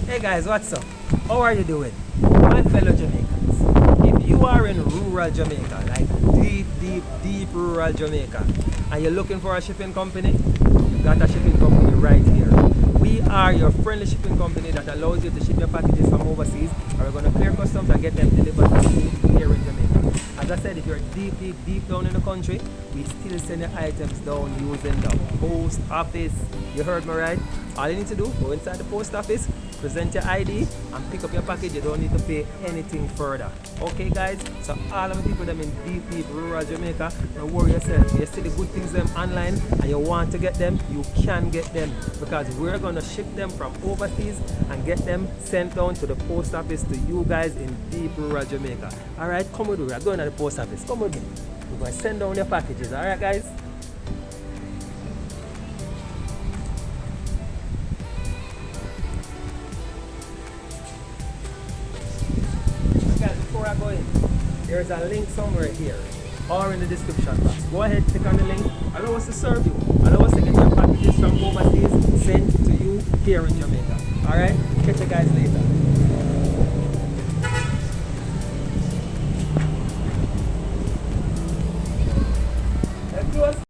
Hey guys, what's up? How are you doing? My fellow Jamaicans, if you are in rural Jamaica, like deep rural Jamaica, and you're looking for a shipping company, you got a shipping company right here. We are your friendly shipping company that allows you to ship your packages from overseas, and we're going to clear customs and get them delivered to you here in Jamaica. As I said, if you're deep down in the country, we still send your items down using the post office. You heard me right? All you need to do, go inside the post office, present your ID, and pick up your package. You don't need to pay anything further. Okay guys, so all of the people that in deep rural Jamaica, don't worry yourself. You see the good things them online and you want to get them, you can get them, because we're going to ship them from overseas and get them sent down to the post office to you guys in deep rural Jamaica. Alright, come with me. We're going to the post office. Come with me. We're going to send down your packages. Alright guys? Before I go in, there's a link somewhere here or in the description box. Go ahead, click on the link. Allow us to serve you. Allow us to get your packages from overseas sent to you here in Jamaica. Alright? Catch you guys later.